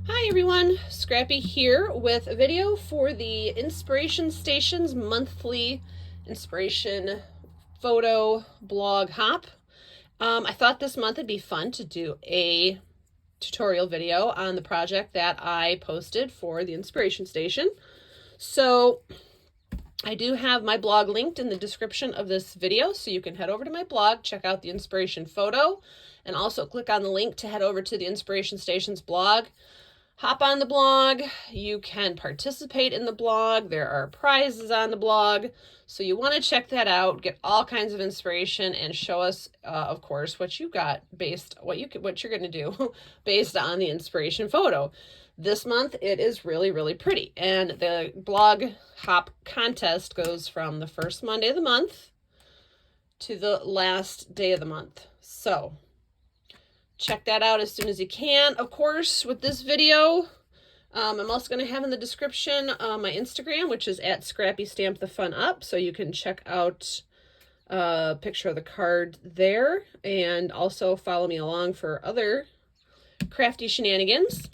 Hi everyone, Scrappy here with a video for the Inspiration Station's monthly inspiration photo blog hop. I thought this month it'd be fun to do a tutorial video on the project that I posted for the Inspiration Station. So I do have my blog linked in the description of this video, so you can head over to my blog, check out the inspiration photo, and also click on the link to head over to the Inspiration Station's blog. Hop on the blog, you can participate in the blog, there are prizes on the blog, so you want to check that out, get all kinds of inspiration, and show us, of course, what you got based, what you're going to do based on the inspiration photo. This month it is really pretty, and the blog hop contest goes from the first Monday of the month to the last day of the month. So check that out as soon as you can. Of course, with this video, I'm also going to have in the description my Instagram, which is at ScrappyStampTheFunUp, so you can check out a picture of the card there, and also follow me along for other crafty shenanigans.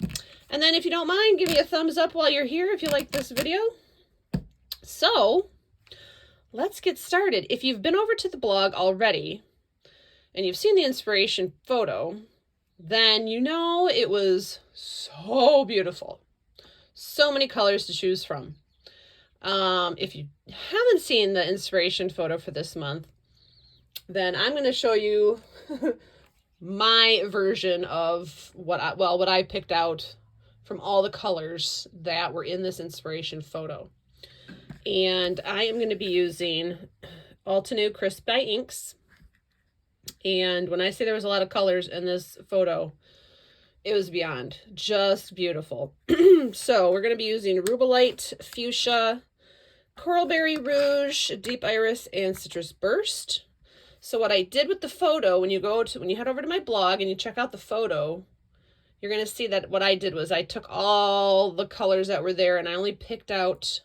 And then if you don't mind, give me a thumbs up while you're here if you like this video. So let's get started. If you've been over to the blog already and you've seen the inspiration photo, then you know it was so beautiful. So many colors to choose from. If you haven't seen the inspiration photo for this month, then I'm going to show you my version of what I picked out from all the colors that were in this inspiration photo. And I am going to be using Altenew Crisp by Inks. And when I say there was a lot of colors in this photo, it was beyond just beautiful. So we're going to be using Rubelite, Fuchsia, Coralberry Rouge, Deep Iris, and Citrus Burst. So what I did with the photo, when you head over to my blog and you check out the photo, you're going to see that what I did was I took all the colors that were there and I only picked out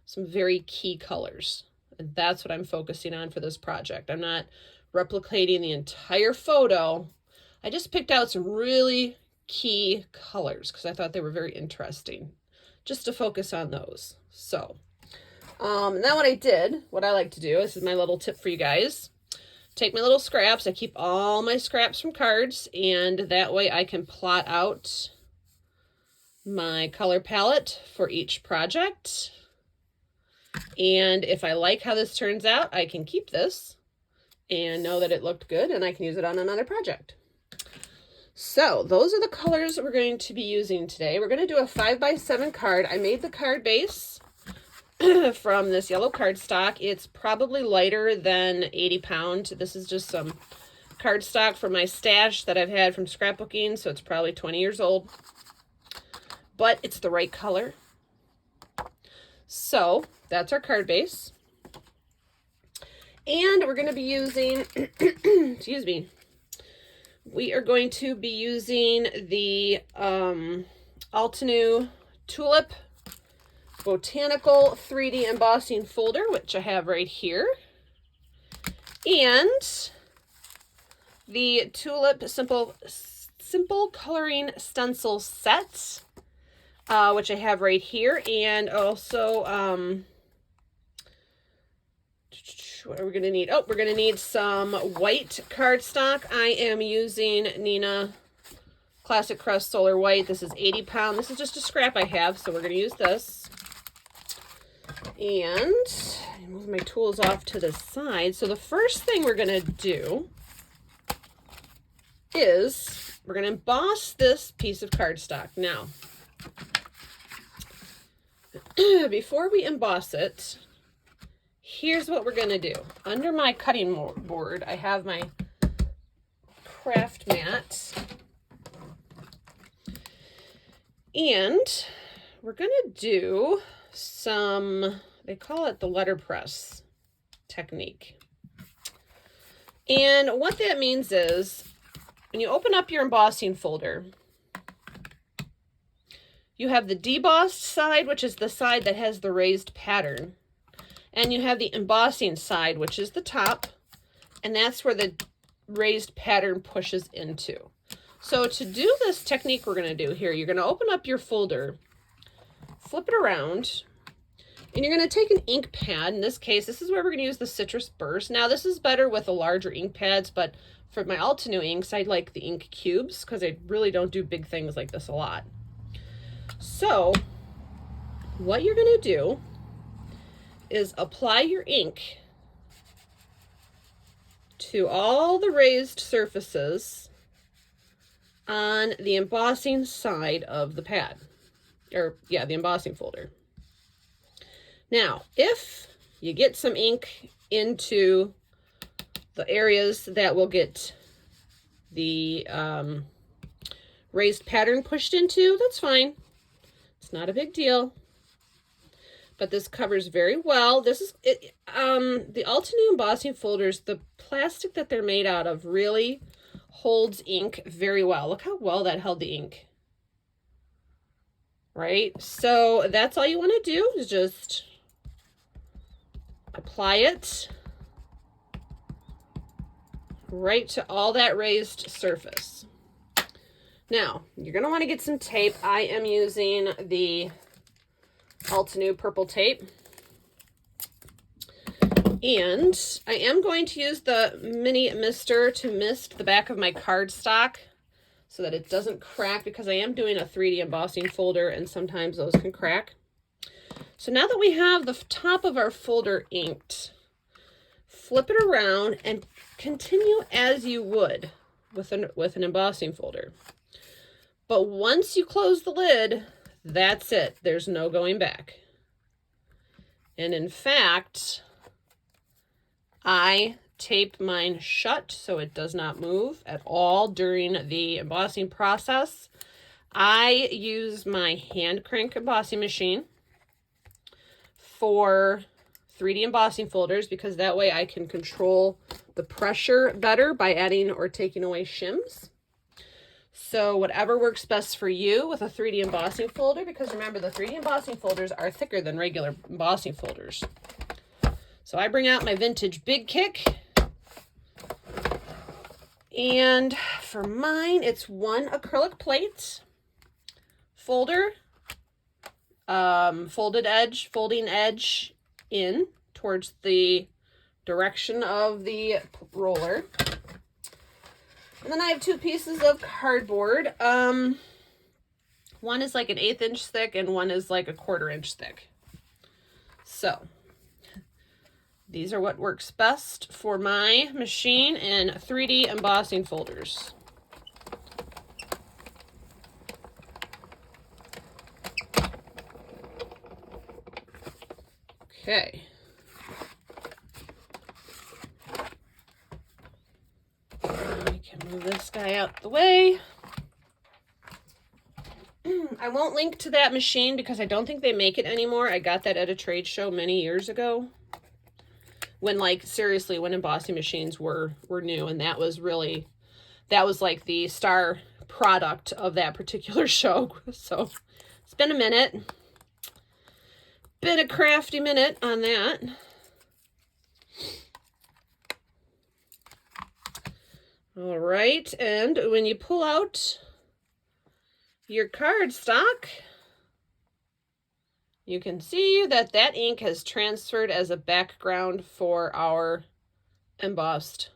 some very key colors. And that's what I'm focusing on for this project. I'm not replicating the entire photo. I just picked out some really key colors because I thought they were very interesting, just to focus on those. So now what I like to do, this is my little tip for you guys, take my little scraps. I keep all my scraps from cards, and that way I can plot out my color palette for each project. And if I like how this turns out, I can keep this and know that it looked good and I can use it on another project. So those are the colors we're going to be using today. We're going to do a 5x7 card. I made the card base from this yellow cardstock. It's probably lighter than 80 pound. This is just some cardstock from my stash that I've had from scrapbooking, so it's probably 20 years old. But it's the right color. So that's our card base. And we're going to be using, excuse me, we are going to be using the Altenew Tulip Botanical 3D Embossing Folder, which I have right here. And the Tulip Simple Coloring Stencil Set, which I have right here. And also, what are we going to need? Oh, we're going to need some white cardstock. I am using Nina Classic Crust Solar White. This is 80 pound. This is just a scrap I have, so we're going to use this. And move my tools off to the side. So the first thing we're going to do is we're going to emboss this piece of cardstock. Now, before we emboss it, here's what we're going to do. Under my cutting board, I have my craft mat. And we're going to do some, they call it the letterpress technique. And what that means is when you open up your embossing folder, you have the debossed side, which is the side that has the raised pattern. And you have the embossing side, which is the top, and that's where the raised pattern pushes into. So to do this technique we're going to do here, you're going to open up your folder, flip it around, and you're going to take an ink pad. In this case, this is where we're going to use the Citrus Burst. Now, this is better with the larger ink pads, but for my Altenew inks, I like the ink cubes because I really don't do big things like this a lot. So what you're going to do is apply your ink to all the raised surfaces on the embossing side of the pad, or yeah, the embossing folder. Now, if you get some ink into the areas that will get the raised pattern pushed into, that's fine. It's not a big deal. But this covers very well. This is it. The Altenew embossing folders, the plastic that they're made out of really holds ink very well. Look how well that held the ink. Right? So that's all you want to do is just apply it right to all that raised surface. Now, you're going to want to get some tape. I am using the Altenew purple tape. And I am going to use the mini mister to mist the back of my cardstock so that it doesn't crack, because I am doing a 3D embossing folder and sometimes those can crack. So now that we have the top of our folder inked, flip it around and continue as you would with an embossing folder. But once you close the lid, that's it. There's no going back. And in fact, I tape mine shut so it does not move at all during the embossing process. I use my hand crank embossing machine for 3D embossing folders because that way I can control the pressure better by adding or taking away shims. So whatever works best for you with a 3D embossing folder, because remember, the 3D embossing folders are thicker than regular embossing folders. So I bring out my vintage Big Kick. And for mine, it's one acrylic plate, folder, folding edge in towards the direction of the roller. And then I have two pieces of cardboard. One is like an 1/8 inch thick and one is like a 1/4 inch thick. So these are what works best for my machine and 3D embossing folders. Okay. Move this guy out the way. I won't link to that machine because I don't think they make it anymore. I got that at a trade show many years ago when, like, seriously, when embossing machines were new, and that was like the star product of that particular show. So it's been a minute. Been a crafty minute on that. All right, and when you pull out your cardstock, you can see that that ink has transferred as a background for our embossed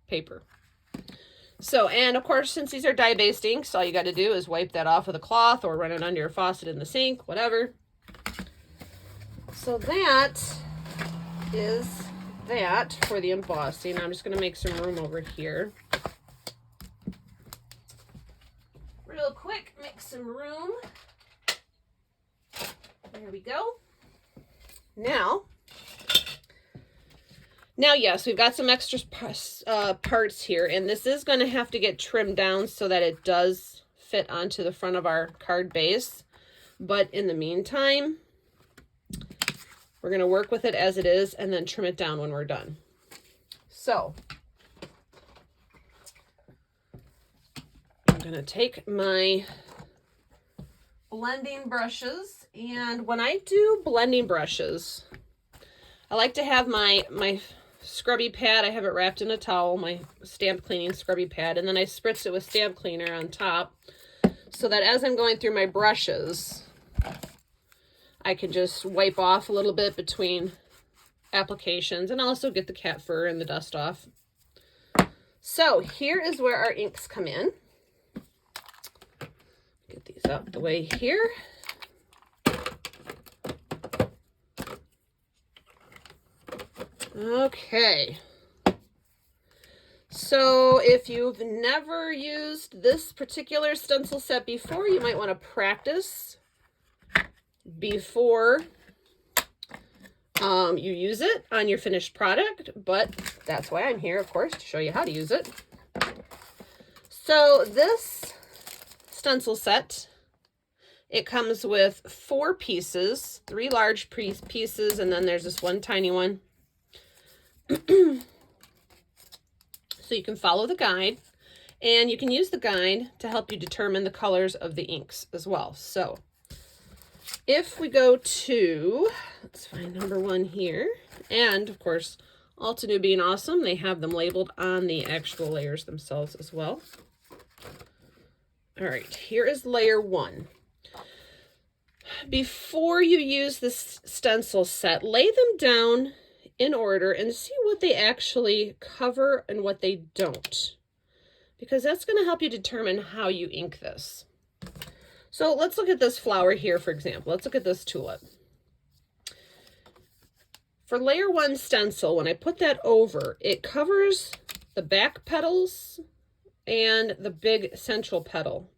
paper. So, and of course, since these are dye-based inks, all you got to do is wipe that off with a cloth or run it under your faucet in the sink, whatever. So that is that for the embossing. I'm just going to make some room over here. Real quick, make some room. There we go. Now, yes, we've got some extra parts here, and this is going to have to get trimmed down so that it does fit onto the front of our card base. But in the meantime, we're going to work with it as it is and then trim it down when we're done. So I'm going to take my blending brushes, and when I do blending brushes, I like to have my scrubby pad. I have it wrapped in a towel, my stamp cleaning scrubby pad, and then I spritzed it with stamp cleaner on top so that as I'm going through my brushes, I can just wipe off a little bit between applications and also get the cat fur and the dust off. So here is where our inks come in. Get these out the way here. Okay. So if you've never used this particular stencil set before, you might want to practice before you use it on your finished product, but that's why I'm here, of course, to show you how to use it. So this stencil set, it comes with 4 pieces, 3 large pieces, and then there's this one tiny one. So you can follow the guide, and you can use the guide to help you determine the colors of the inks as well. So if we go to, let's find number 1 here, and of course, Altenew being awesome, they have them labeled on the actual layers themselves as well. All right, here is layer 1. Before you use this stencil set, lay them down in order and see what they actually cover and what they don't, because that's going to help you determine how you ink this. So let's look at this flower here, for example. Let's look at this tulip. For layer 1 stencil, when I put that over, it covers the back petals and the big central petal,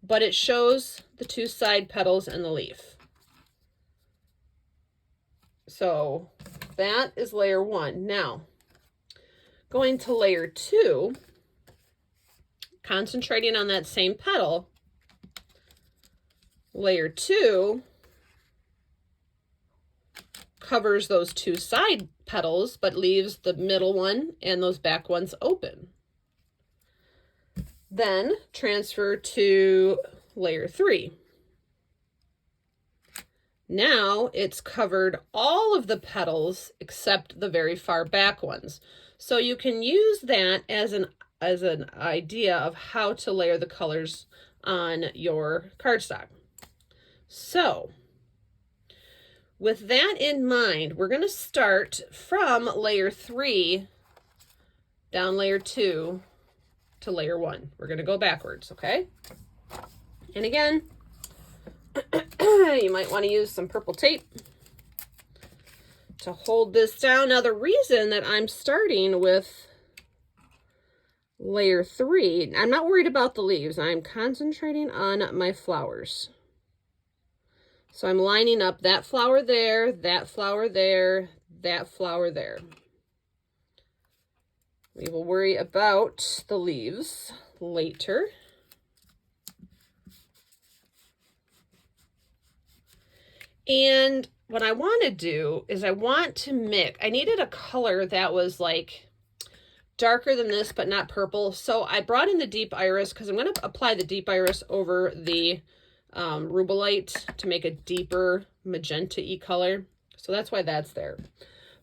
but it shows the 2 side petals and the leaf. So that is layer 1. Now, going to layer 2, concentrating on that same petal, layer 2 covers those 2 side petals, but leaves the middle one and those back ones open. Then transfer to layer 3. Now it's covered all of the petals except the very far back ones. So you can use that as an idea of how to layer the colors on your cardstock. So with that in mind, we're going to start from layer 3 down layer 2 to layer 1. We're going to go backwards, okay? And again, you might want to use some purple tape to hold this down. Now, the reason that I'm starting with layer 3, I'm not worried about the leaves. I'm concentrating on my flowers. So I'm lining up that flower there, that flower there, that flower there. We will worry about the leaves later. And what I want to do is I want to mix. I needed a color that was like darker than this, but not purple. So I brought in the deep iris because I'm going to apply the deep iris over the rubellite to make a deeper magenta-y color. So that's why that's there.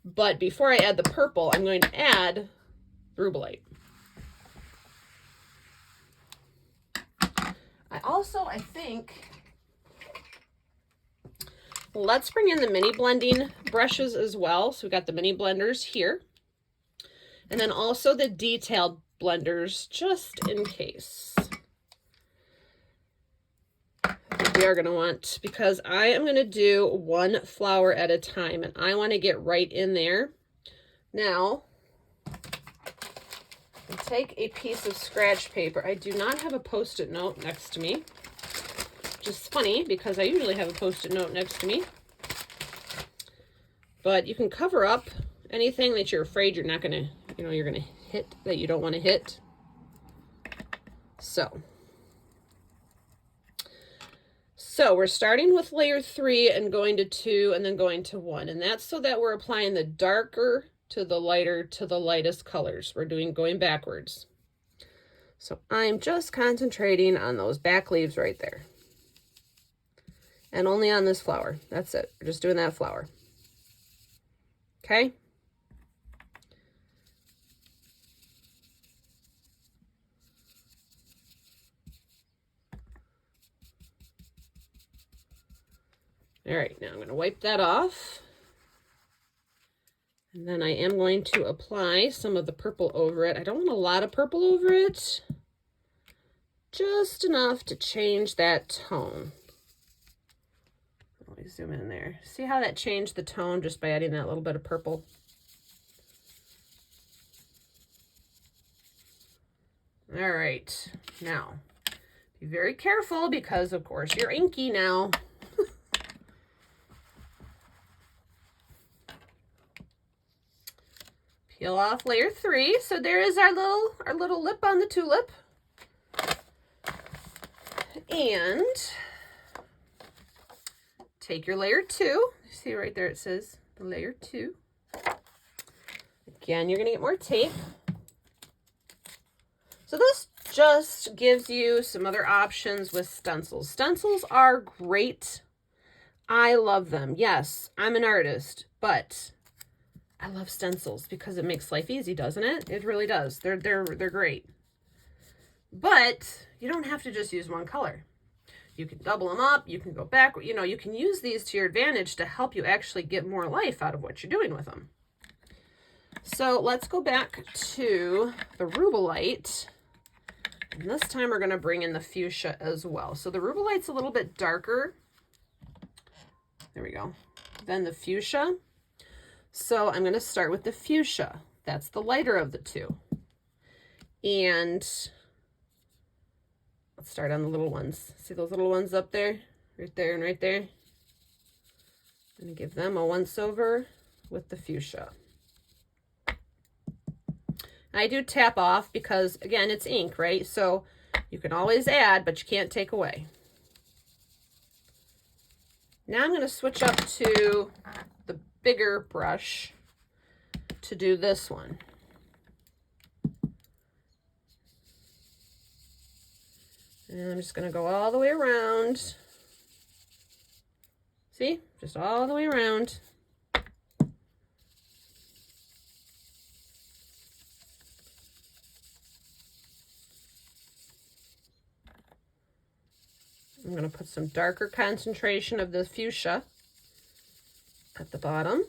But before I add the purple, I'm going to add rubellite. I think, let's bring in the mini blending brushes as well. So we've got the mini blenders here. And then also the detailed blenders, just in case. We are going to want, because I am going to do 1 flower at a time, and I want to get right in there. Now, I'll take a piece of scratch paper. I do not have a Post-it note next to me, which is funny because I usually have a Post-it note next to me. But you can cover up anything that you're afraid you're not going to, you're going to hit, that you don't want to hit. So we're starting with layer 3 and going to 2 and then going to 1. And that's so that we're applying the darker to the lighter to the lightest colors. We're going backwards. So I'm just concentrating on those back leaves right there. And only on this flower. That's it. We're just doing that flower. Okay? All right, now I'm going to wipe that off. And then I am going to apply some of the purple over it. I don't want a lot of purple over it. Just enough to change that tone. Let me zoom in there. See how that changed the tone just by adding that little bit of purple? All right, now be very careful because of course you're inky now. Peel off layer 3. So there is our little lip on the tulip. And take your layer 2. See right there it says the layer 2. Again, you're going to get more tape. So this just gives you some other options with stencils. Stencils are great. I love them. Yes, I'm an artist, but I love stencils because it makes life easy, doesn't it? It really does. They're great. But you don't have to just use one color. You can double them up. You can go back. You know, you can use these to your advantage to help you actually get more life out of what you're doing with them. So let's go back to the Rubelite. And this time we're going to bring in the fuchsia as well. So the Rubelite's a little bit darker. There we go. Then the fuchsia. So I'm going to start with the fuchsia. That's the lighter of the two. And let's start on the little ones. See those little ones up there? Right there and right there. I'm going to give them a once over with the fuchsia. I do tap off because, again, it's ink, right? So you can always add, but you can't take away. Now I'm going to switch up to the bigger brush to do this one. And I'm just going to go all the way around. See? Just all the way around. I'm going to put some darker concentration of the fuchsia at the bottom.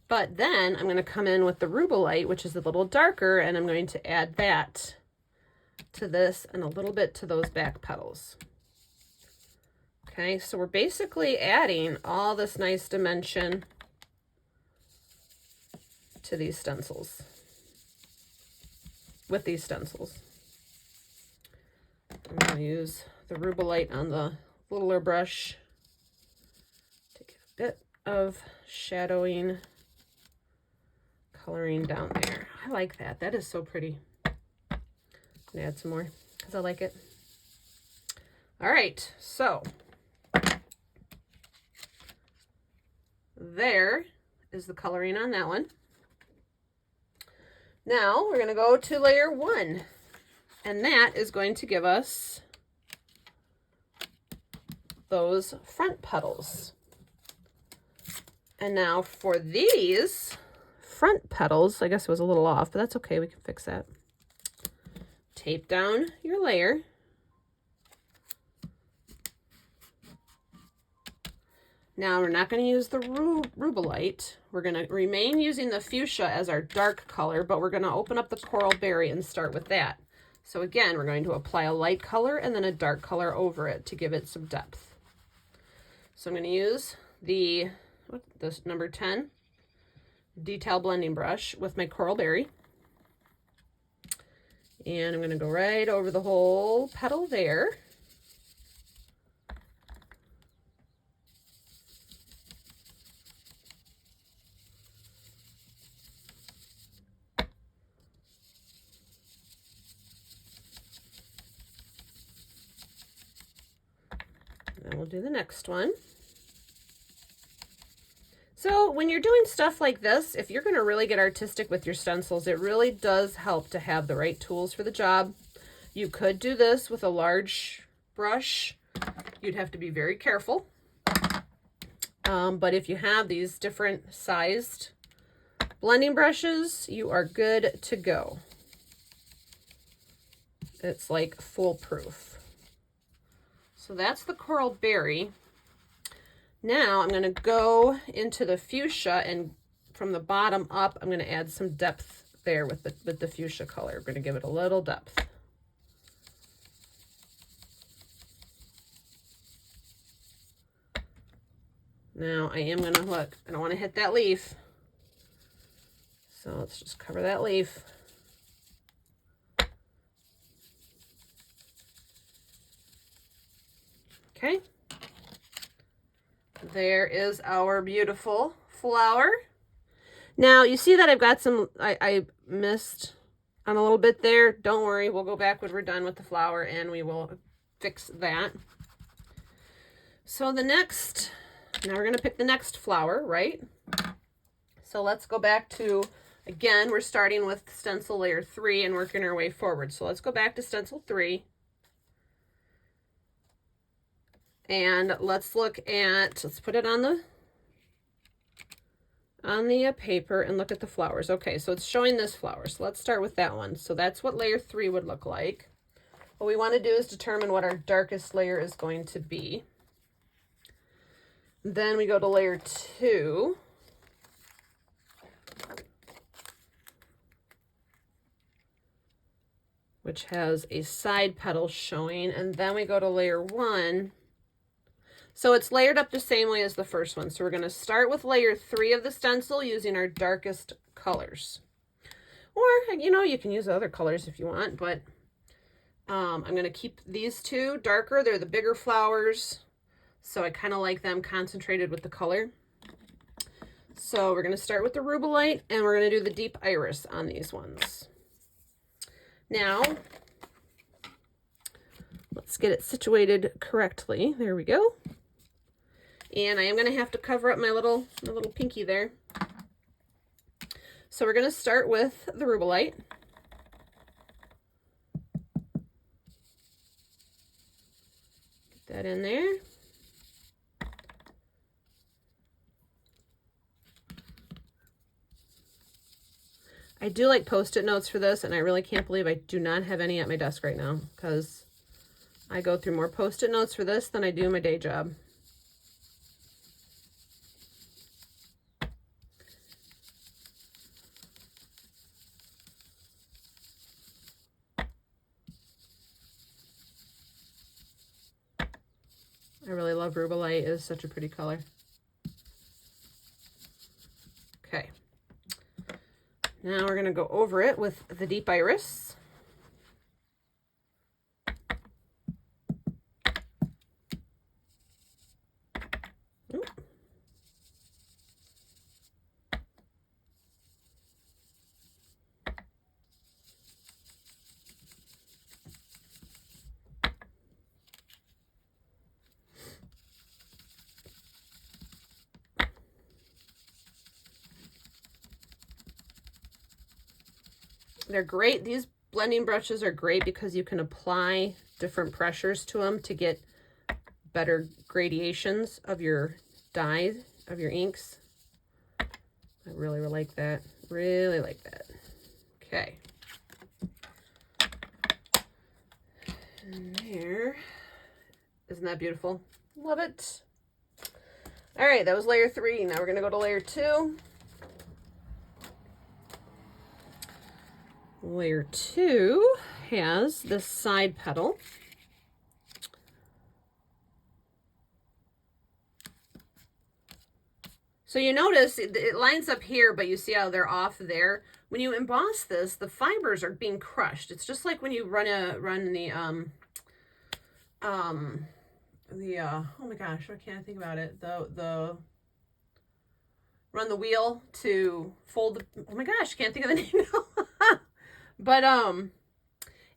But then I'm going to come in with the Rubelite, which is a little darker, and I'm going to add that to this and a little bit to those back petals. Okay, so we're basically adding all this nice dimension to these stencils. With these stencils. I'm going to use the Rubelite on the littler brush to get a bit of shadowing, coloring down there. I like that. That is so pretty. I'm going to add some more because I like it. All right, so there is the coloring on that one. Now we're going to go to layer 1, and that is going to give us those front petals. And now for these front petals, I guess it was a little off, but that's okay, we can fix that. Tape down your layer. Now we're not going to use the Rubelite. We're going to remain using the fuchsia as our dark color, but we're going to open up the coral berry and start with that. So again, we're going to apply a light color and then a dark color over it to give it some depth. So I'm going to use this number 10 detail blending brush with my coral berry. And I'm going to go right over the whole petal there. And we'll do the next one. So when you're doing stuff like this, if you're going to really get artistic with your stencils, it really does help to have the right tools for the job. You could do this with a large brush. You'd have to be very careful. But if you have these different sized blending brushes, you are good to go. It's like foolproof. So that's the coral berry. Now I'm going to go into the fuchsia, and from the bottom up, I'm going to add some depth there with the fuchsia color. We're going to give it a little depth. Now I am going to look. I don't want to hit that leaf. So let's just cover that leaf. Okay. There is our beautiful flower. Now you see that I've got some, I missed on a little bit there. Don't worry, we'll go back when we're done with the flower and we will fix that. So the next, now we're going to pick the next flower, right? So let's go back to, again, we're starting with stencil layer 3 and working our way forward. So let's go back to stencil 3. And let's look at, let's put it on the paper and look at the flowers. Okay, so it's showing this flower. So let's start with that one. So that's what layer 3 would look like. What we want to do is determine what our darkest layer is going to be. Then we go to layer 2. Which has a side petal showing. And then we go to layer 1. So it's layered up the same way as the first one. So we're going to start with layer 3 of the stencil using our darkest colors. Or, you know, you can use other colors if you want, but I'm going to keep these two darker. They're the bigger flowers, so I kind of like them concentrated with the color. So we're going to start with the rubellite, and we're going to do the deep iris on these ones. Now, let's get it situated correctly. There we go. And I am going to have to cover up my little pinky there. So we're going to start with the rubellite. Get that in there. I do like Post-it notes for this, and I really can't believe I do not have any at my desk right now, because I go through more Post-it notes for this than I do my day job. I really love rubellite. It is such a pretty color. Okay. Now we're going to go over it with the deep iris. Ooh. They're great. These blending brushes are great because you can apply different pressures to them to get better gradations of your dye, of your inks. I really like that. Really like that. Okay. And there. Isn't that beautiful? Love it. All right, that was layer 3. Now we're going to go to layer 2. Layer 2 has this side petal. So you notice it lines up here, but you see how they're off there. When you emboss this, the fibers are being crushed. It's just like when you run the oh my gosh, what can't I think about it? Run the wheel to fold the, oh my gosh, can't think of the name now. But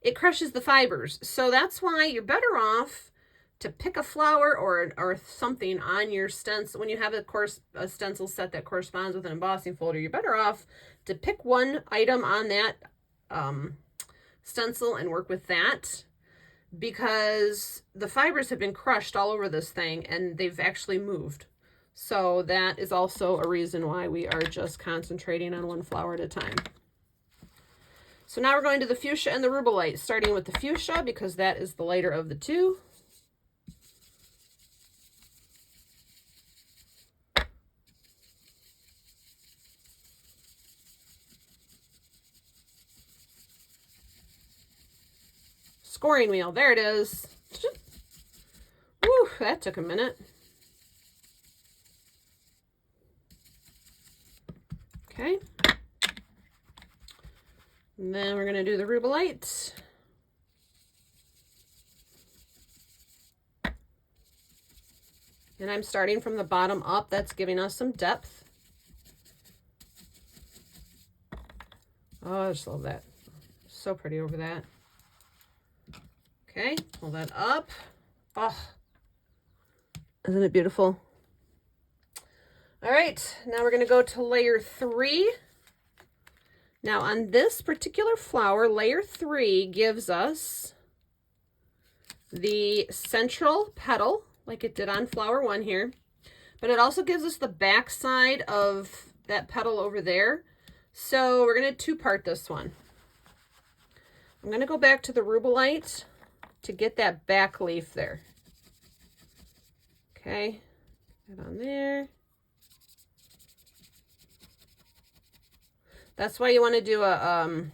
it crushes the fibers. So that's why you're better off to pick a flower or something on your stencil. When you have a stencil set that corresponds with an embossing folder, you're better off to pick one item on that stencil and work with that, because the fibers have been crushed all over this thing and they've actually moved. So that is also a reason why we are just concentrating on one flower at a time. So now we're going to the fuchsia and the rubellite, starting with the fuchsia because that is the lighter of the two. scoring wheel. There it is. Woo, that took a minute. Okay. And then we're going to do the Rubelite. And I'm starting from the bottom up. That's giving us some depth. Oh, I just love that. So pretty over that. Okay, pull that up. Oh, isn't it beautiful? All right, now we're going to go to layer 3. Now on this particular flower, layer 3 gives us the central petal, like it did on flower 1 here, but it also gives us the back side of that petal over there. So we're going to two-part this one. I'm going to go back to the Rubelite to get that back leaf there. Okay, get on there. That's why you want to do a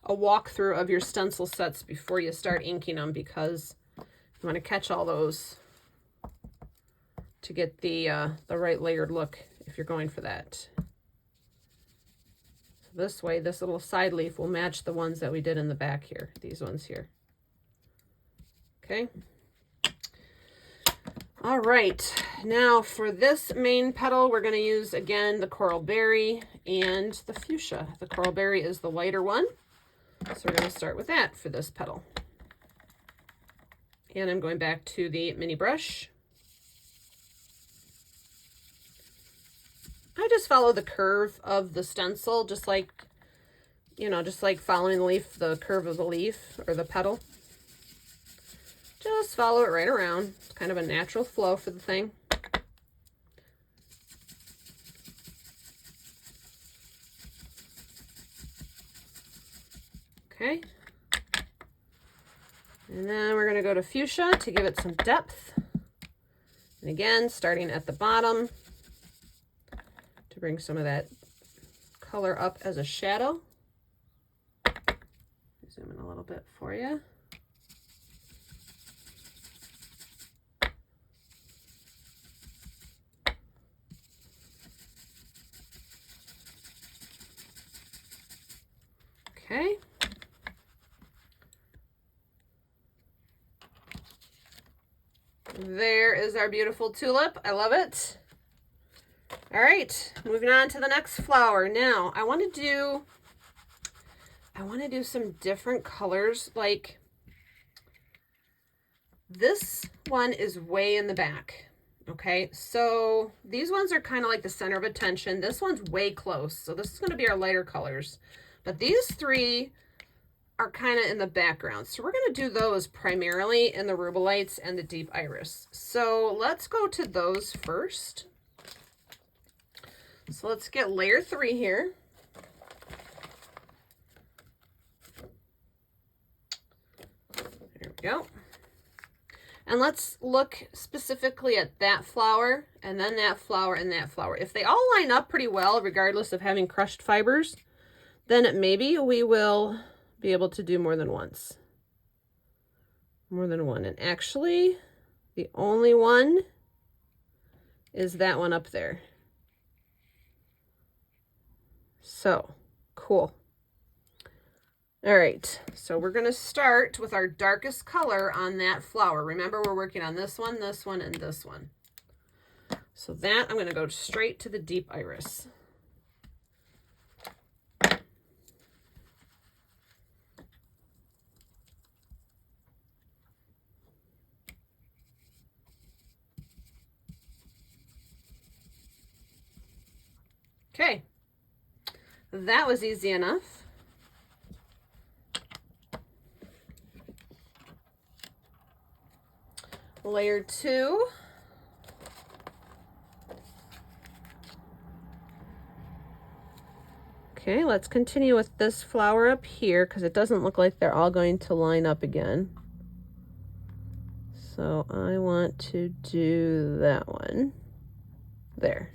walkthrough of your stencil sets before you start inking them, because you want to catch all those to get the right layered look if you're going for that. So this way, this little side leaf will match the ones that we did in the back here, these ones here. Okay. All right, now for this main petal, we're going to use, again, the coral berry and the fuchsia. The coral berry is the lighter one, so we're going to start with that for this petal. And I'm going back to the mini brush. I just follow the curve of the stencil, just like, you know, just like following the leaf, the curve of the leaf or the petal. Just follow it right around. It's kind of a natural flow for the thing. Okay. And then we're going to go to fuchsia to give it some depth. And again, starting at the bottom to bring some of that color up as a shadow. Zoom in a little bit for you. Okay. There is our beautiful tulip. I love it. All right, moving on to the next flower. Now, I want to do some different colors. Like this one is way in the back. Okay, so these ones are kind of like the center of attention. This one's way close, so this is going to be our lighter colors. But these three are kind of in the background. So we're going to do those primarily in the Rubelites and the deep iris. So let's go to those first. So let's get layer 3 here. There we go. And let's look specifically at that flower, and then that flower, and that flower. If they all line up pretty well, regardless of having crushed fibers, then maybe we will be able to do more than once. More than one. And actually, the only one is that one up there. So, cool. All right, so we're going to start with our darkest color on that flower. Remember, we're working on this one, and this one. So that, I'm going to go straight to the deep iris. Okay, that was easy enough. Layer 2. Okay, let's continue with this flower up here because it doesn't look like they're all going to line up again. So I want to do that one there.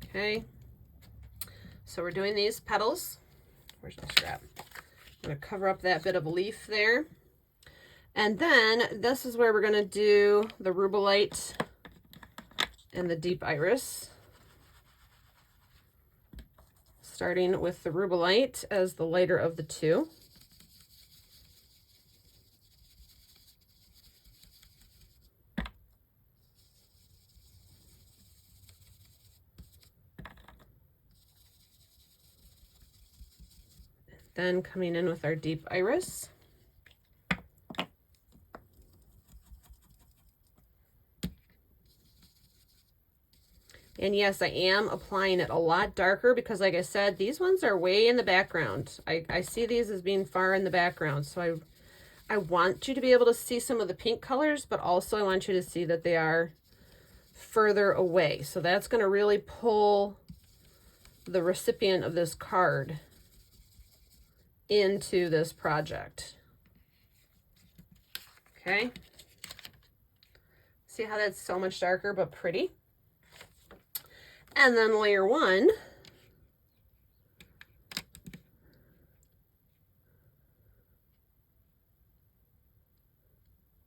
Okay, so we're doing these petals. Where's my scrap? going to cover up that bit of a leaf there. And then this is where we're going to do the rubellite and the deep iris. Starting with the rubellite as the lighter of the two. Then coming in with our deep iris. And yes, I am applying it a lot darker because, like I said, these ones are way in the background. I see these as being far in the background. So I want you to be able to see some of the pink colors, but also I want you to see that they are further away. So that's going to really pull the recipient of this card into this project. Okay. See how that's so much darker but pretty? And then layer one.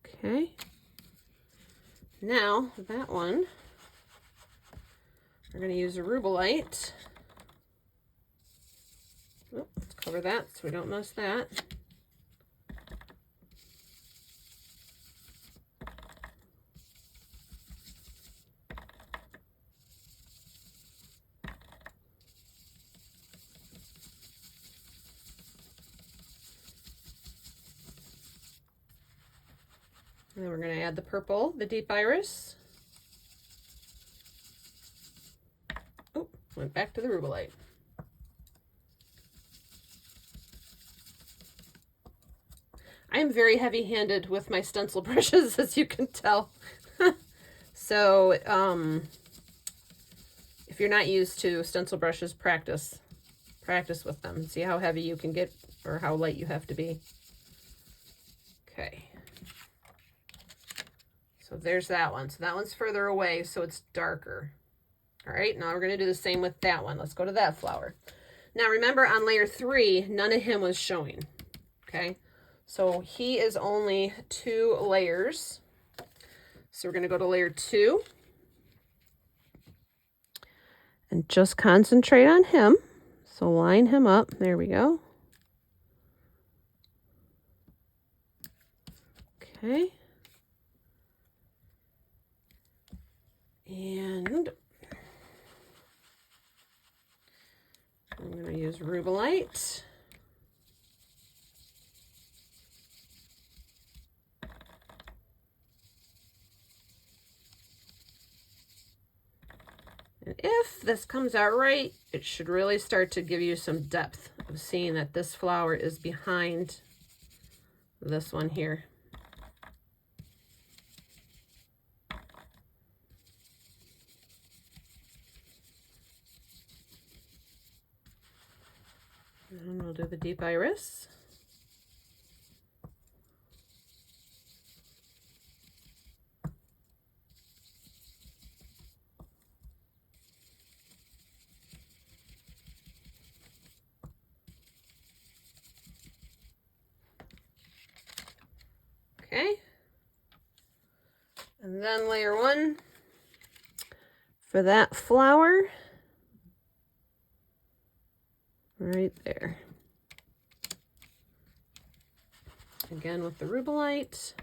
Okay. Now that one, we're going to use a rubellite. Oh, let's cover that so we don't miss that. And then we're going to add the purple, the deep iris. Oh, went back to the rubellite. I am very heavy-handed with my stencil brushes, as you can tell. So, if you're not used to stencil brushes, practice with them. See how heavy you can get or how light you have to be. Okay. So there's that one. So that one's further away, so it's darker. All right, now we're going to do the same with that one. Let's go to that flower. Now remember on layer 3, none of him was showing. Okay, so he is only 2 layers. So we're going to go to layer 2. And just concentrate on him. So line him up. There we go. Okay. And I'm going to use rubellite. And if this comes out right, it should really start to give you some depth of seeing that this flower is behind this one here. And we'll do the deep iris. Okay. And then layer 1 for that flower. Right there. Again with the rubellite.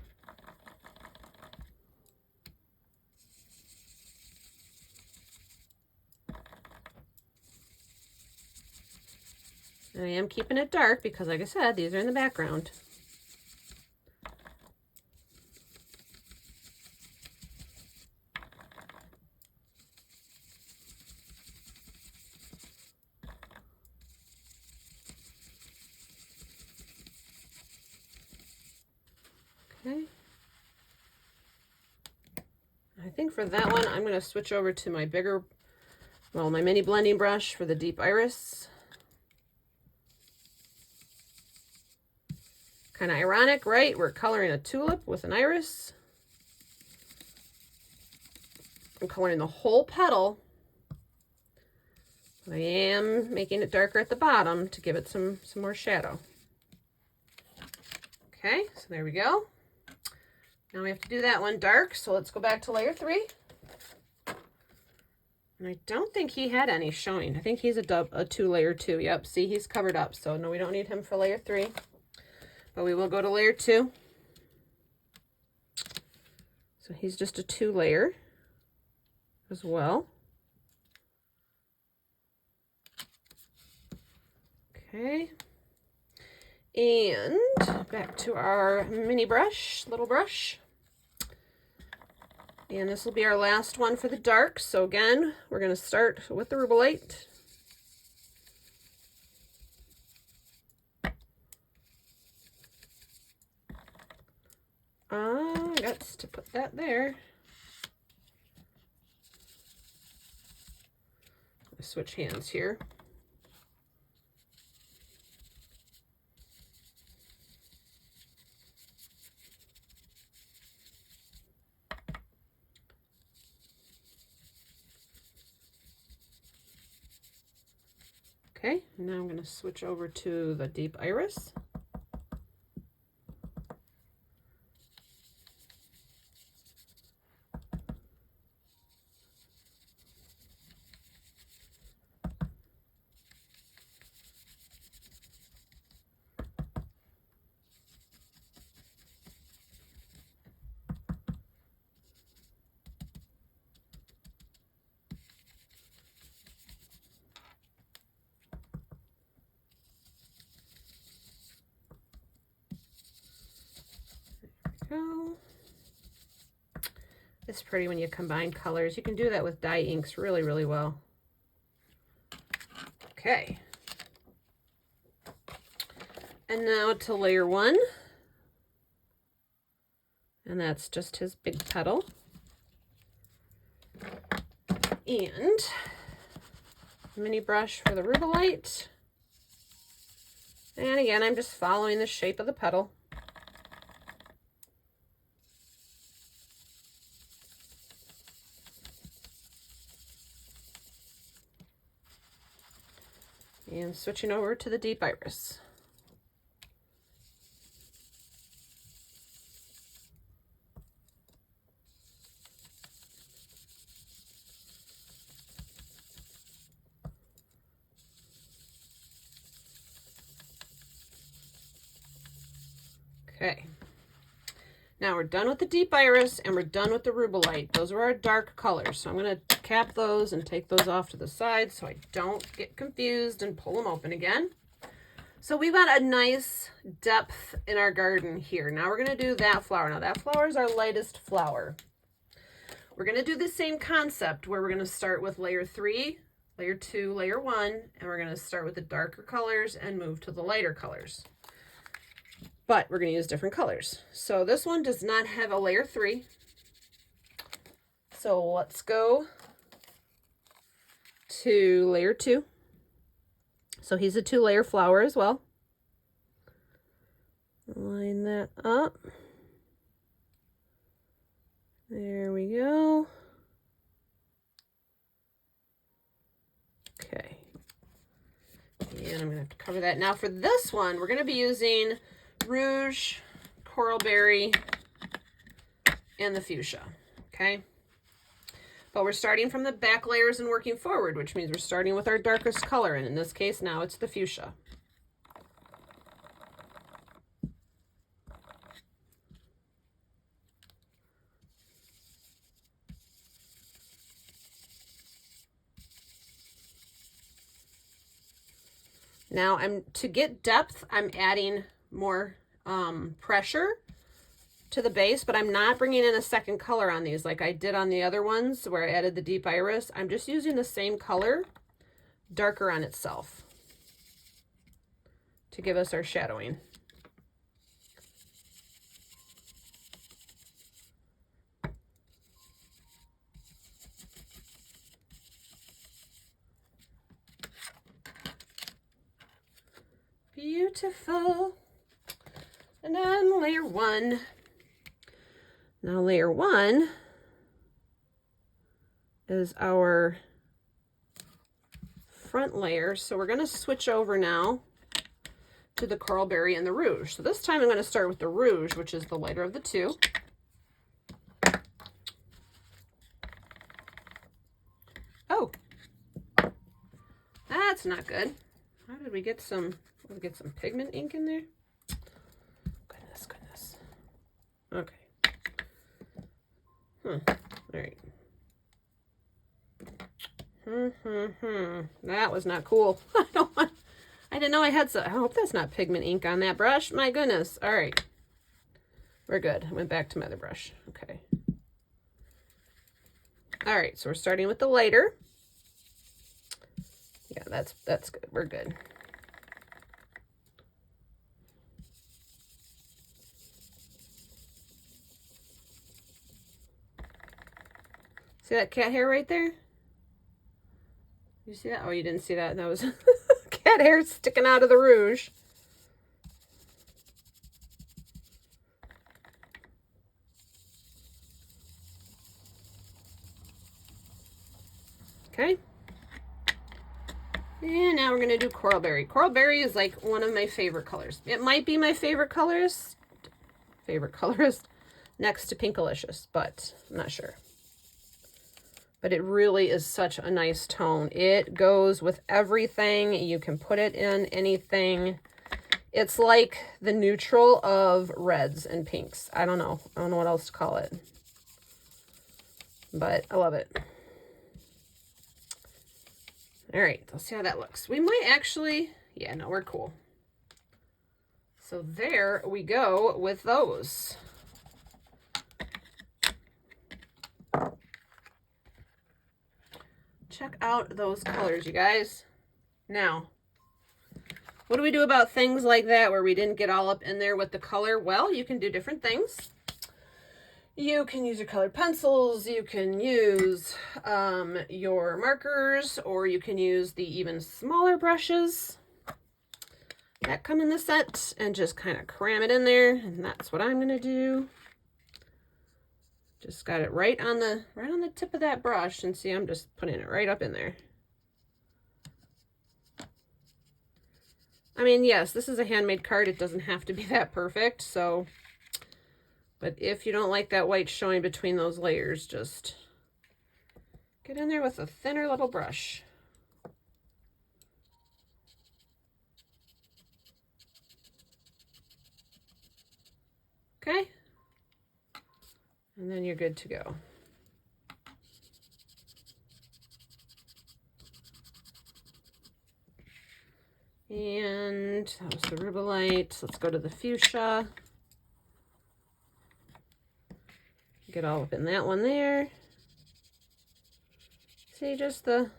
And I am keeping it dark because, like I said, these are in the background. Okay. I think for that one, I'm going to switch over to my bigger, well, my mini blending brush for the deep iris. Kind of ironic, right? We're coloring a tulip with an iris. I'm coloring the whole petal. I am making it darker at the bottom to give it some more shadow. Okay, so there we go. Now we have to do that one dark, so let's go back to layer 3. And I don't think he had any showing. I think he's a 2-layer 2. Yep, see, he's covered up, so no, we don't need him for layer 3. But we will go to layer 2. So he's just a 2-layer as well. Okay. And back to our mini brush, little brush. And this will be our last one for the dark. So again, we're going to start with the Rubelite. I got to put that there. Switch hands here. Okay, now I'm going to switch over to the deep iris. It's pretty when you combine colors. You can do that with dye inks really, really well. Okay. And now to layer 1. And that's just his big petal. And mini brush for the Rubelite. And again, I'm just following the shape of the petal. And switching over to the deep iris. Okay. Now we're done with the deep iris and we're done with the Rubelite. Those are our dark colors. So I'm going to cap those and take those off to the side so I don't get confused and pull them open again. So we've got a nice depth in our garden here. Now we're going to do that flower. Now that flower is our lightest flower. We're going to do the same concept where we're going to start with layer 3, layer 2, layer 1, and we're going to start with the darker colors and move to the lighter colors. But we're going to use different colors. So this one does not have a layer 3. So let's go to layer 2. So he's a 2-layer flower as well. Line that up. There we go. Okay. And I'm going to have to cover that. Now for this one, we're going to be using Rouge, Coral Berry, and the Fuchsia, okay? But we're starting from the back layers and working forward, which means we're starting with our darkest color, and in this case now it's the Fuchsia. Now to get depth, I'm adding more pressure to the base, but I'm not bringing in a second color on these like I did on the other ones where I added the deep iris. I'm just using the same color, darker on itself, to give us our shadowing. Beautiful. And then layer 1. Now layer 1 is our front layer. So we're going to switch over now to the Coralberry and the Rouge. So this time I'm going to start with the Rouge, which is the lighter of the two. Oh, that's not good. How did we get some? Did we get some pigment ink in there? Goodness, goodness. Okay. All right. That was not cool. I didn't know I had some. I hope that's not pigment ink on that brush. My goodness. All right. We're good. I went back to my other brush. Okay. All right. So we're starting with the lighter. Yeah, that's good. We're good. See that cat hair right there? You see that? Oh, you didn't see that. That was cat hair sticking out of the rouge. Okay. And now we're going to do Coralberry. Coralberry is like one of my favorite colors. It might be my favorite colorist next to Pinkalicious, but I'm not sure. But it really is such a nice tone. It goes with everything. You can put it in anything. It's like the neutral of reds and pinks. I don't know what else to call it. But I love it. All right, let's see how that looks. We might actually, yeah, no, we're cool. So there we go with those. Check out those colors, you guys. Now, what do we do about things like that where we didn't get all up in there with the color? Well, you can do different things. You can use your colored pencils, you can use your markers, or you can use the even smaller brushes that come in the set and just kind of cram it in there. And that's what I'm gonna do. Just got it right on the tip of that brush, and see, I'm just putting it right up in there. I mean, yes, this is a handmade card. It doesn't have to be that perfect, so. But if you don't like that white showing between those layers, just get in there with a thinner little brush. Okay? And then you're good to go. And that was the Rubellite. Let's go to the fuchsia. Get all up in that one there. See, just the...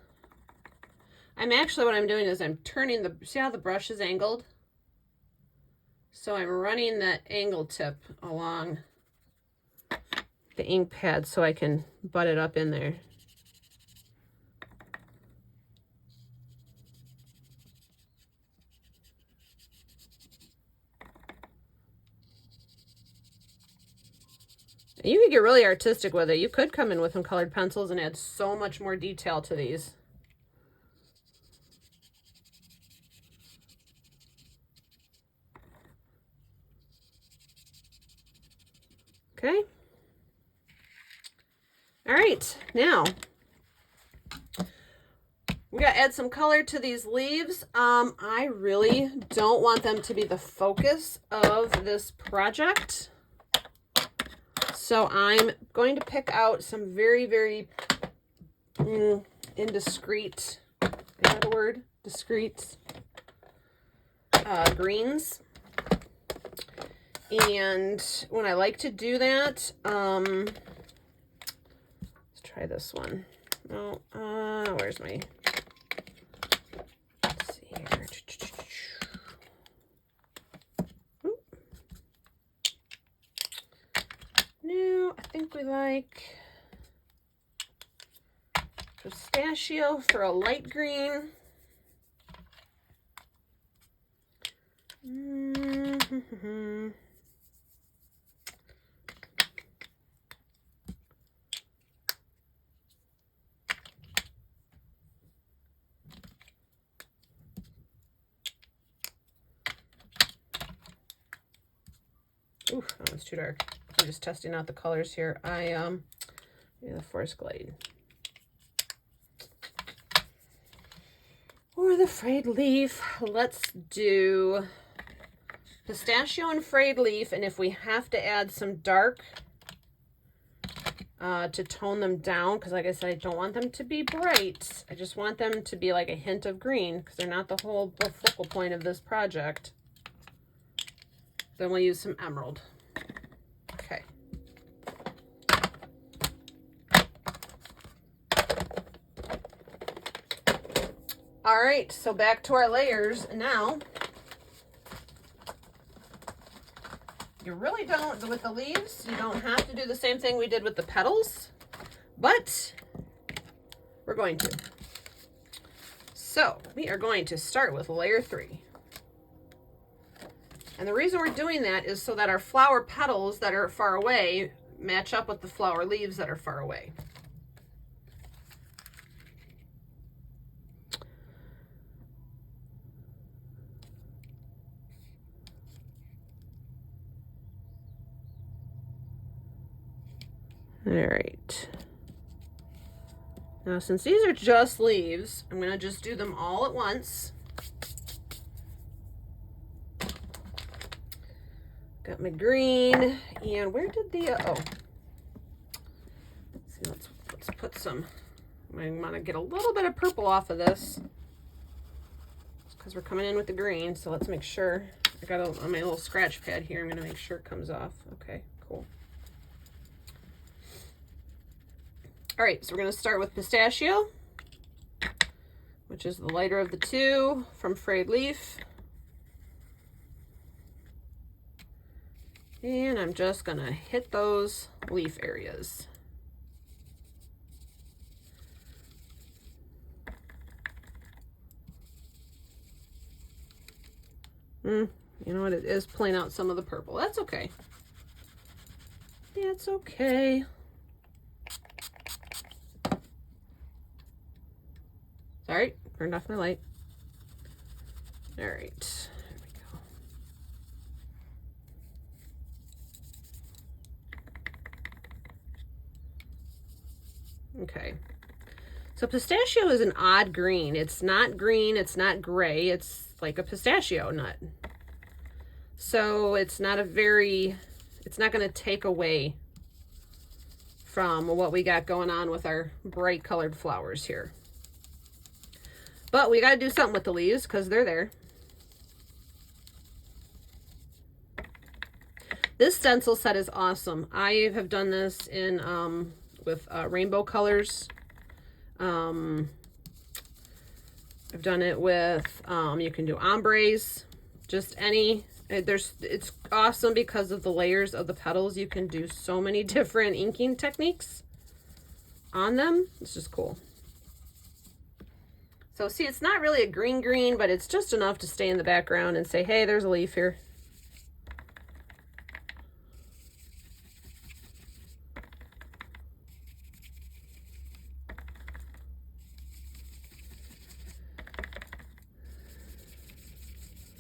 what I'm doing is I'm turning the... See how the brush is angled? So I'm running that angle tip along the ink pad so I can butt it up in there. You could get really artistic with it. You could come in with some colored pencils and add so much more detail to these. Okay. All right, now we gotta add some color to these leaves. I really don't want them to be the focus of this project. So I'm going to pick out some very, very indiscreet, is that a word? Discreet greens. And when I like to do that, let's try this one. No, where's my, let's see here. No, I think we like pistachio for a light green. Ooh, that one's too dark. I'm just testing out the colors here. Yeah, the Forest Glade. Or the Frayed Leaf. Let's do pistachio and frayed leaf, and if we have to add some dark to tone them down, because like I said, I don't want them to be bright. I just want them to be like a hint of green, because they're not the whole focal point of this project. Then we'll use some emerald. Okay. All right, so back to our layers now. You really don't, with the leaves, you don't have to do the same thing we did with the petals, but we're going to. So we are going to start with layer 3. And the reason we're doing that is so that our flower petals that are far away match up with the flower leaves that are far away. All right. Now, since these are just leaves, I'm going to just do them all at once. Got my green, and where did the, oh. Let's see, let's put some, I want to get a little bit of purple off of this. Because we're coming in with the green, so let's make sure. I got on my little scratch pad here, I'm going to make sure it comes off. Okay, cool. All right, so we're going to start with pistachio, which is the lighter of the two from Frayed Leaf. And I'm just going to hit those leaf areas. You know what? It is pulling out some of the purple. That's okay. That's okay. Sorry, turned off my light. All right, there we go. Okay, so pistachio is an odd green. It's not green, it's not gray, it's like a pistachio nut. So it's not it's not gonna take away from what we got going on with our bright colored flowers here. But we got to do something with the leaves because they're there. This stencil set is awesome. I have done this in with rainbow colors. I've done it with, you can do ombres, just any. It's awesome because of the layers of the petals. You can do so many different inking techniques on them. It's just cool. So see, it's not really a green, but it's just enough to stay in the background and say, hey, there's a leaf here.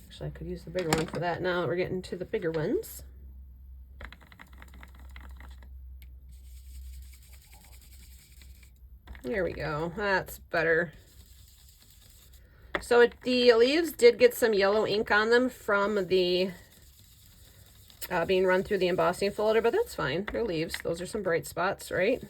Actually, I could use the bigger one for that now that we're getting to the bigger ones. There we go. That's better. So the leaves did get some yellow ink on them from the being run through the embossing folder, but that's fine. They're leaves. Those are some bright spots, right?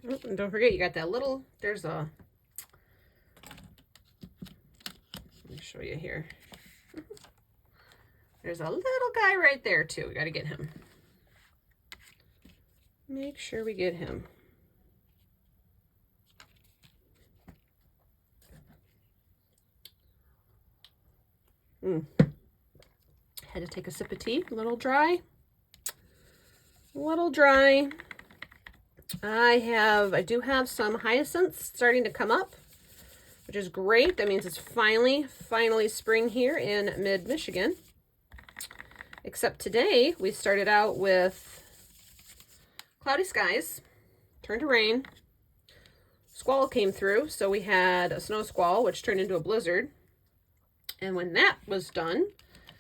Oh, and don't forget, you got that little, there's a, let me show you here. There's a little guy right there too. We got to get him. Make sure we get him. Had to take a sip of tea. A little dry. A little dry. I do have some hyacinths starting to come up, which is great. That means it's finally spring here in mid-Michigan. Except today, we started out with cloudy skies, turned to rain, squall came through, so we had a snow squall, which turned into a blizzard. And when that was done,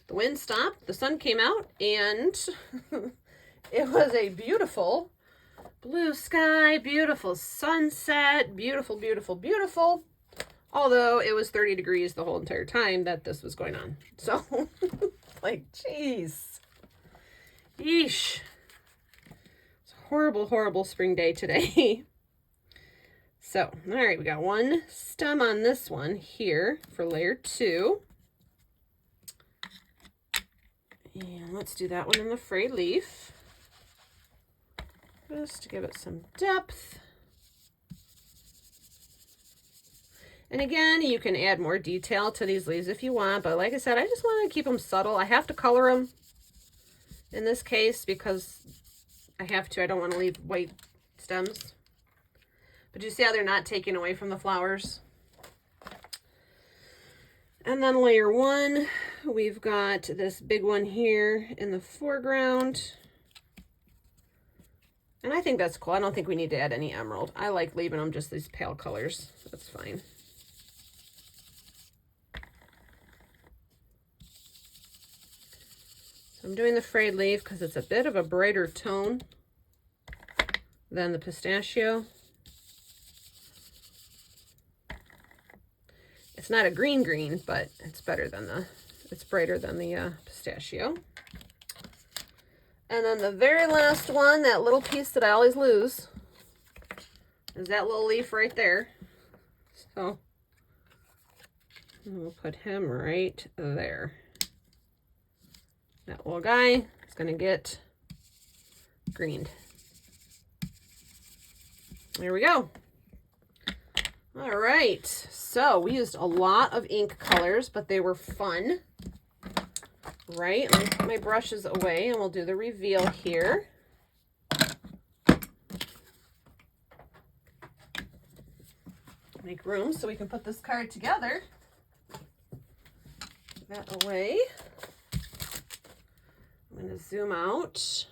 the wind stopped, the sun came out, and it was a beautiful blue sky, beautiful sunset, beautiful, beautiful, beautiful. Although it was 30 degrees the whole entire time that this was going on. So, like, geez. Yeesh. It's a horrible, horrible spring day today. So, all right, we got one stem on this one here for layer 2. And let's do that one in the frayed leaf. Just to give it some depth. And again, you can add more detail to these leaves if you want, but like I said, I just want to keep them subtle. I have to color them in this case because I have to. I don't want to leave white stems. But you see how they're not taking away from the flowers? And then layer 1, we've got this big one here in the foreground. And I think that's cool. I don't think we need to add any emerald. I like leaving them just these pale colors. That's fine. So I'm doing the frayed leaf because it's a bit of a brighter tone than the pistachio. It's not a green, but it's better than it's brighter than the pistachio. And then the very last one, that little piece that I always lose, is that little leaf right there. So we'll put him right there. That little guy is going to get greened. There we go. All right, so we used a lot of ink colors, but they were fun. Right, let me put my brushes away and we'll do the reveal here. Make room so we can put this card together. Put that away. I'm going to zoom out.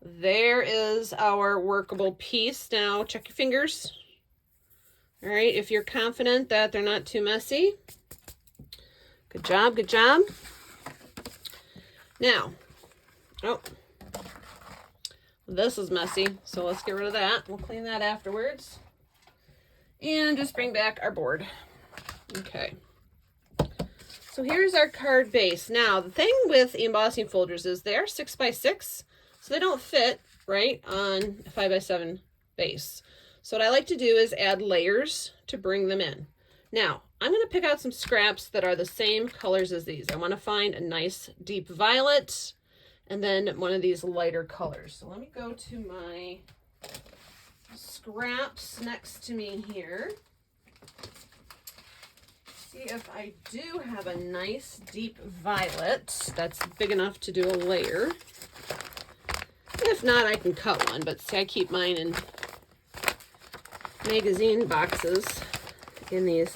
There is our workable piece. Now check your fingers. All right, if you're confident that they're not too messy. Good job, good job. Now, oh, this is messy, so let's get rid of that. We'll clean that afterwards. And just bring back our board. Okay. So here's our card base. Now, the thing with embossing folders is they're 6x6, so they don't fit, right, on a 5x7 base. So what I like to do is add layers to bring them in. Now, I'm going to pick out some scraps that are the same colors as these. I want to find a nice deep violet and then one of these lighter colors. So let me go to my scraps next to me here. See if I do have a nice deep violet that's big enough to do a layer. If not, I can cut one, but see, I keep mine in magazine boxes in these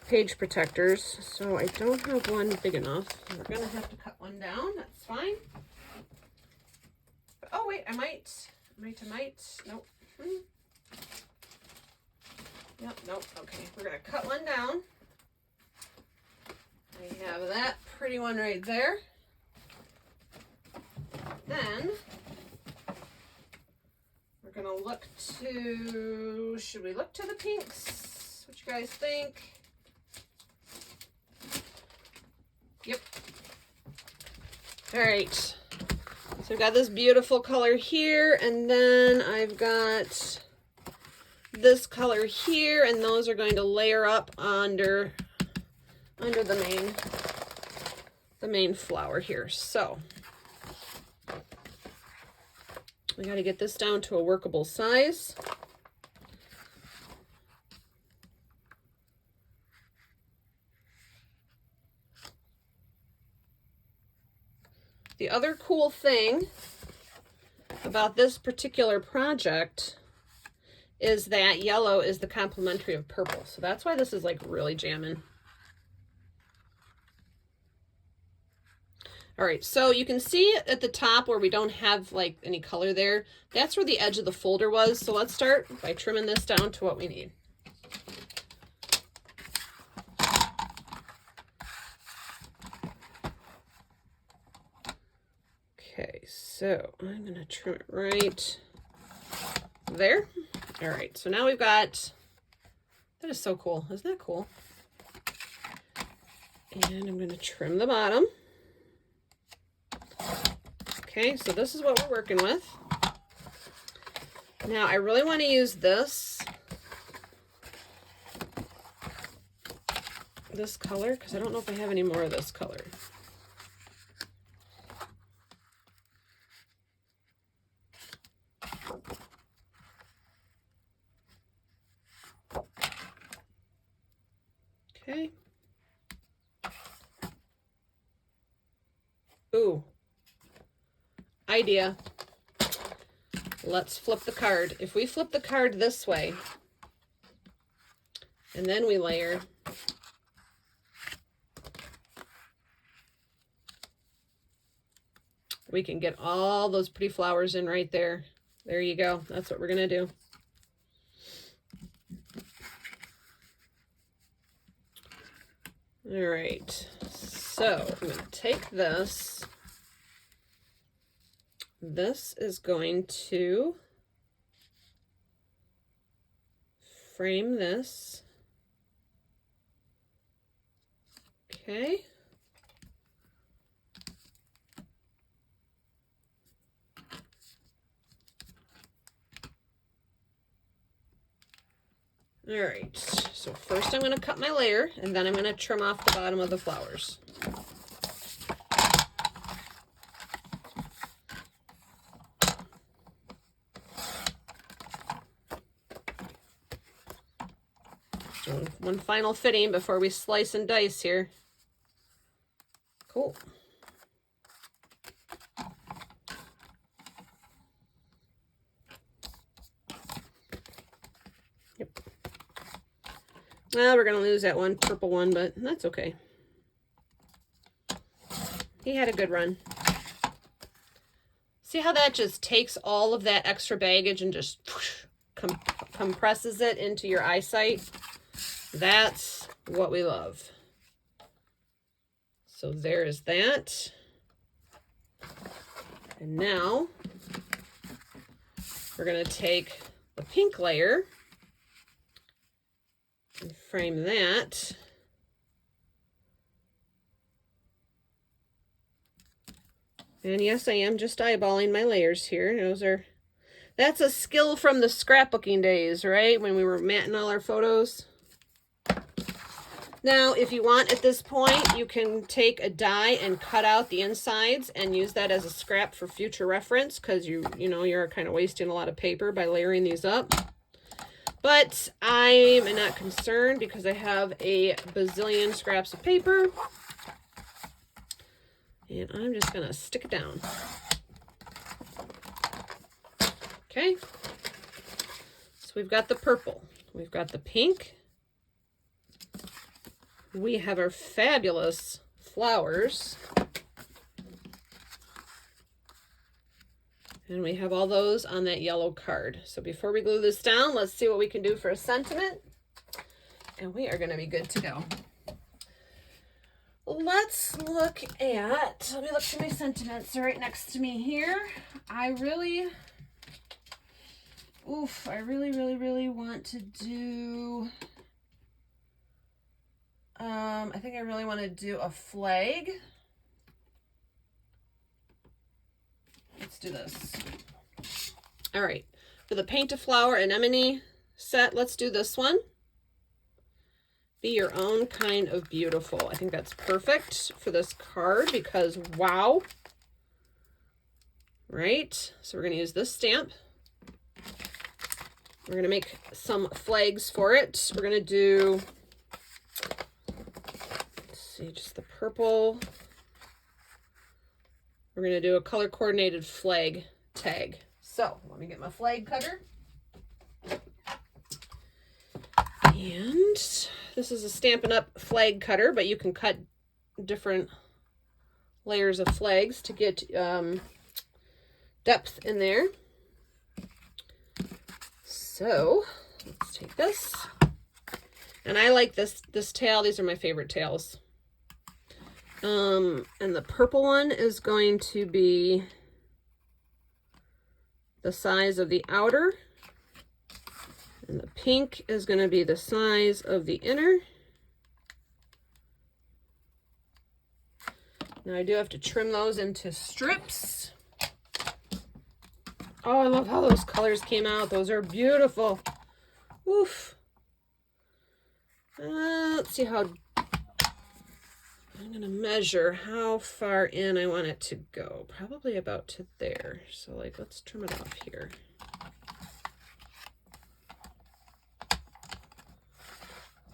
page protectors, so I don't have one big enough. We're gonna have to cut one down. That's fine. But, oh wait, I might. Nope. Yep. Nope. Okay, we're gonna cut one down. I have that pretty one right there. Then we're gonna look to. Should we look to the pinks? What you guys think? Yep. All right. So I've got this beautiful color here, and then I've got this color here, and those are going to layer up under the main flower here. So we got to get this down to a workable size. cool thing about this particular project is that yellow is the complementary of purple. So that's why this is like really jamming. All right, so you can see at the top where we don't have like any color there, that's where the edge of the folder was. So let's start by trimming this down to what we need. Okay, so I'm gonna trim it right there. All right, so now we've got, that is so cool. Isn't that cool? And I'm gonna trim the bottom. Okay, so this is what we're working with. Now I really want to use this color because I don't know if I have any more of this color. Okay. Ooh. Idea. Let's flip the card. If we flip the card this way, and then we layer, we can get all those pretty flowers in right there. There you go. That's what we're gonna do. All right, so I'm gonna take this. This is going to frame this. Okay. All right, so first I'm going to cut my layer, and then I'm going to trim off the bottom of the flowers. So one final fitting before we slice and dice here. Cool. Yep. Well, we're going to lose that one purple one, but that's okay. He had a good run. See how that just takes all of that extra baggage and just compresses it into your eyesight? That's what we love. So there is that. And now we're going to take the pink layer and frame that. And yes, I am just eyeballing my layers here. That's a skill from the scrapbooking days, right? When we were matting all our photos. Now, if you want at this point, you can take a die and cut out the insides and use that as a scrap for future reference, because you're kind of wasting a lot of paper by layering these up. But I'm not concerned because I have a bazillion scraps of paper. And I'm just going to stick it down. Okay. So we've got the purple. We've got the pink. We have our fabulous flowers. And we have all those on that yellow card. So before we glue this down, let's see what we can do for a sentiment. And we are going to be good to go. Let's look at, let me look for my sentiments. They're right next to me here. I really want to do, I think I really want to do a flag. Let's do this. All right, for the paint a flower anemone set, let's do this one. Be your own kind of beautiful. I think that's perfect for this card because wow. Right, so we're gonna use this stamp. We're gonna make some flags for it. We're gonna do, let's see, just the purple. we're going to do a color coordinated flag tag. So let me get my flag cutter. And this is a Stampin' Up! Flag cutter, but you can cut different layers of flags to get depth in there. So let's take this. And I like this tail. These are my favorite tails. And the purple one is going to be the size of the outer. And the pink is going to be the size of the inner. Now I do have to trim those into strips. Oh, I love how those colors came out. Those are beautiful. Oof. Let's see how, I'm going to measure how far in I want it to go. Probably about to there. So like, let's trim it off here.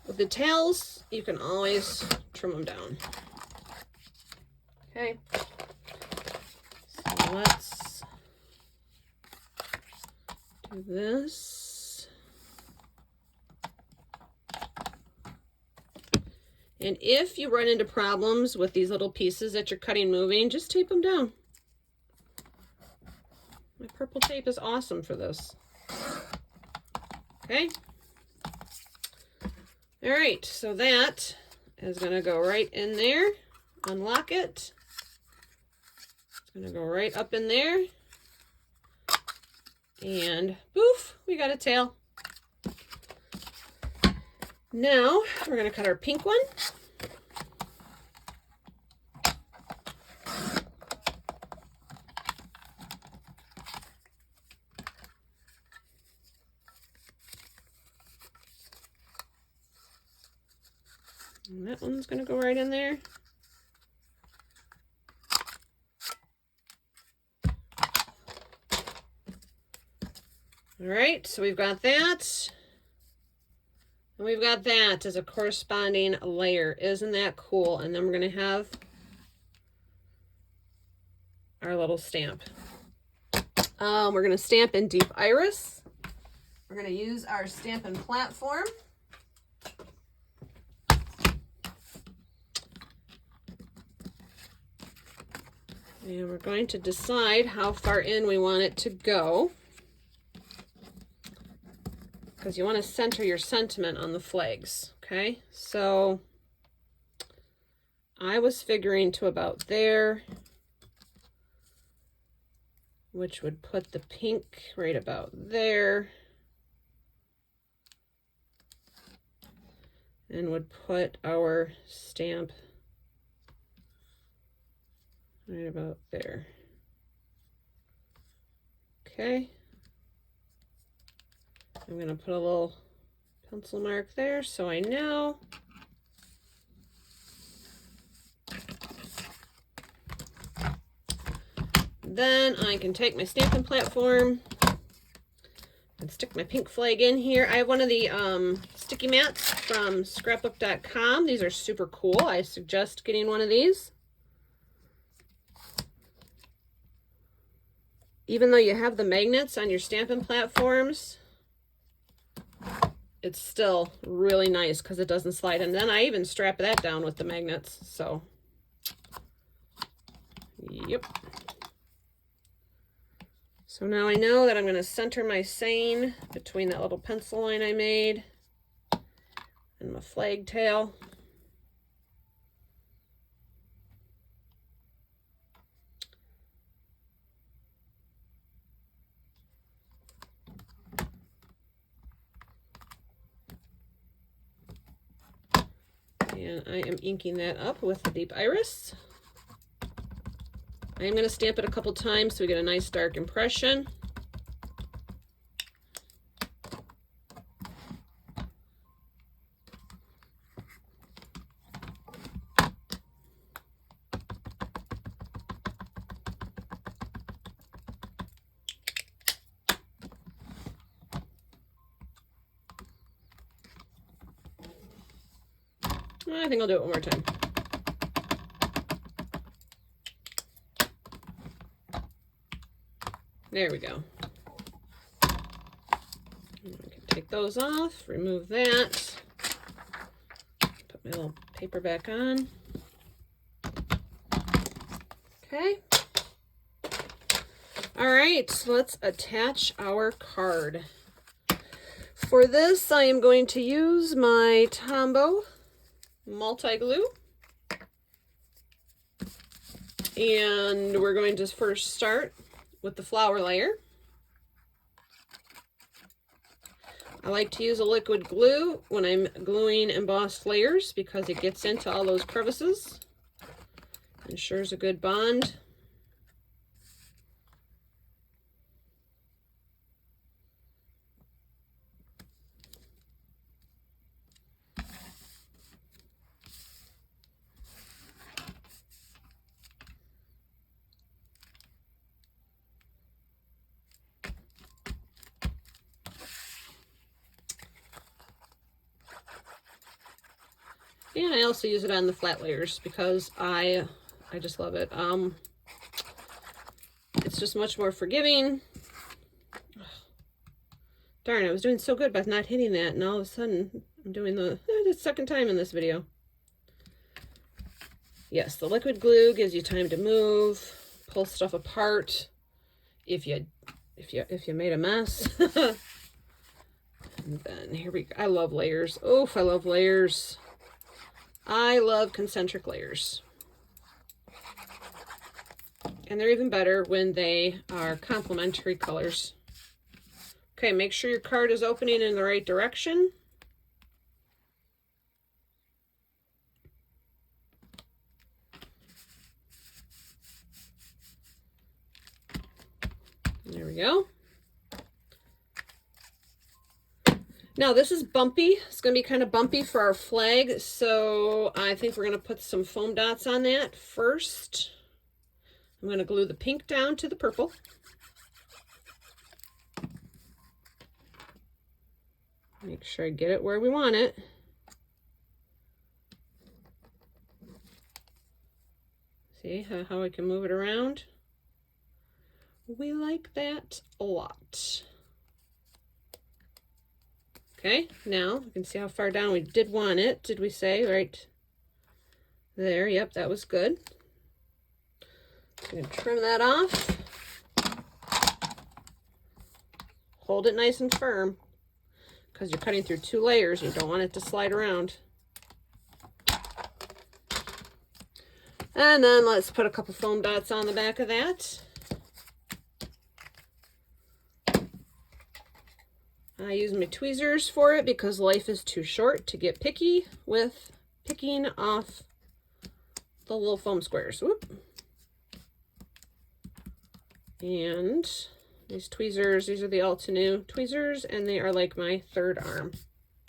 With the tails, you can always trim them down. Okay. So let's do this. And if you run into problems with these little pieces that you're cutting moving, just tape them down. My purple tape is awesome for this. Okay. All right, so that is going to go right in there. Unlock it. It's going to go right up in there. And poof, we got a tail. Now we're going to cut our pink one. And that one's going to go right in there. All right, so we've got that. And we've got that as a corresponding layer. Isn't that cool? And then we're going to have our little stamp. We're going to stamp in Deep Iris. We're going to use our Stampin' platform. And we're going to decide how far in we want it to go, because you want to center your sentiment on the flags, okay? So I was figuring to about there, which would put the pink right about there, and would put our stamp right about there. Okay. I'm going to put a little pencil mark there so I know. Then I can take my Stampin' platform and stick my pink flag in here. I have one of the sticky mats from scrapbook.com. These are super cool. I suggest getting one of these. Even though you have the magnets on your Stampin' platforms, it's still really nice because it doesn't slide. And then I even strap that down with the magnets. So, yep. So now I know that I'm going to center my seine between that little pencil line I made and my flag tail. And I am inking that up with the Deep Iris. I am going to stamp it a couple times so we get a nice dark impression. I think I'll do it one more time. There we go. We can take those off, remove that. Put my little paper back on. Okay. All right, let's attach our card. For this, I am going to use my Tombow multi-glue. And we're going to first start with the flower layer. I like to use a liquid glue when I'm gluing embossed layers because it gets into all those crevices. Ensures a good bond. And I also use it on the flat layers because I just love it. It's just much more forgiving. Darn, I was doing so good by not hitting that, and all of a sudden I'm doing the second time in this video. Yes, the liquid glue gives you time to move, pull stuff apart if you made a mess. And then here we go. I love layers. Oof, I love layers. I love concentric layers. And they're even better when they are complementary colors. Okay, make sure your card is opening in the right direction. There we go. Now this is bumpy. It's going to be kind of bumpy for our flag, so I think we're going to put some foam dots on that first. I'm going to glue the pink down to the purple. Make sure I get it where we want it. See how I can move it around? We like that a lot. Okay, now you can see how far down we did want it. Did we say right there? Yep, that was good. I'm going to trim that off. Hold it nice and firm because you're cutting through 2 layers. You don't want it to slide around. And then let's put a couple foam dots on the back of that. I use my tweezers for it because life is too short to get picky with picking off the little foam squares. Whoop. And these tweezers, these are the Altenew tweezers, and they are like my third arm.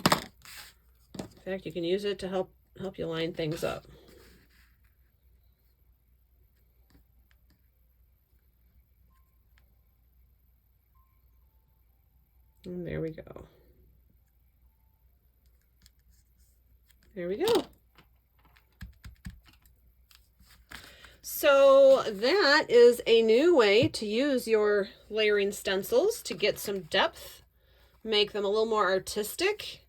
In fact, you can use it to help you line things up. And there we go. There we go. So that is a new way to use your layering stencils to get some depth, make them a little more artistic.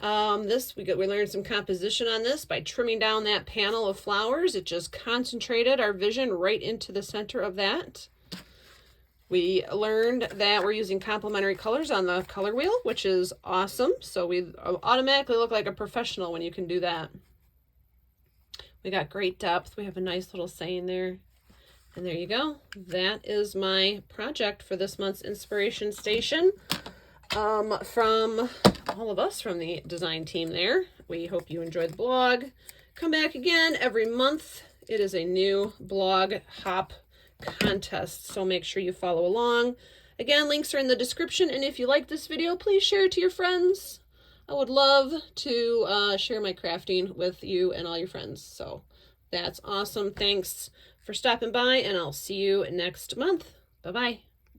We learned some composition on this by trimming down that panel of flowers. It just concentrated our vision right into the center of that. We learned that we're using complementary colors on the color wheel, which is awesome. So we automatically look like a professional when you can do that. We got great depth. We have a nice little saying there. And there you go. That is my project for this month's Inspiration Station. From all of us from the design team there. We hope you enjoyed the blog. Come back again every month. It is a new blog hop contest, so make sure you follow along. Again, links are in the description, and if you like this video, please share it to your friends. I would love to share my crafting with you and all your friends, so that's awesome. Thanks for stopping by, and I'll see you next month. Bye-bye.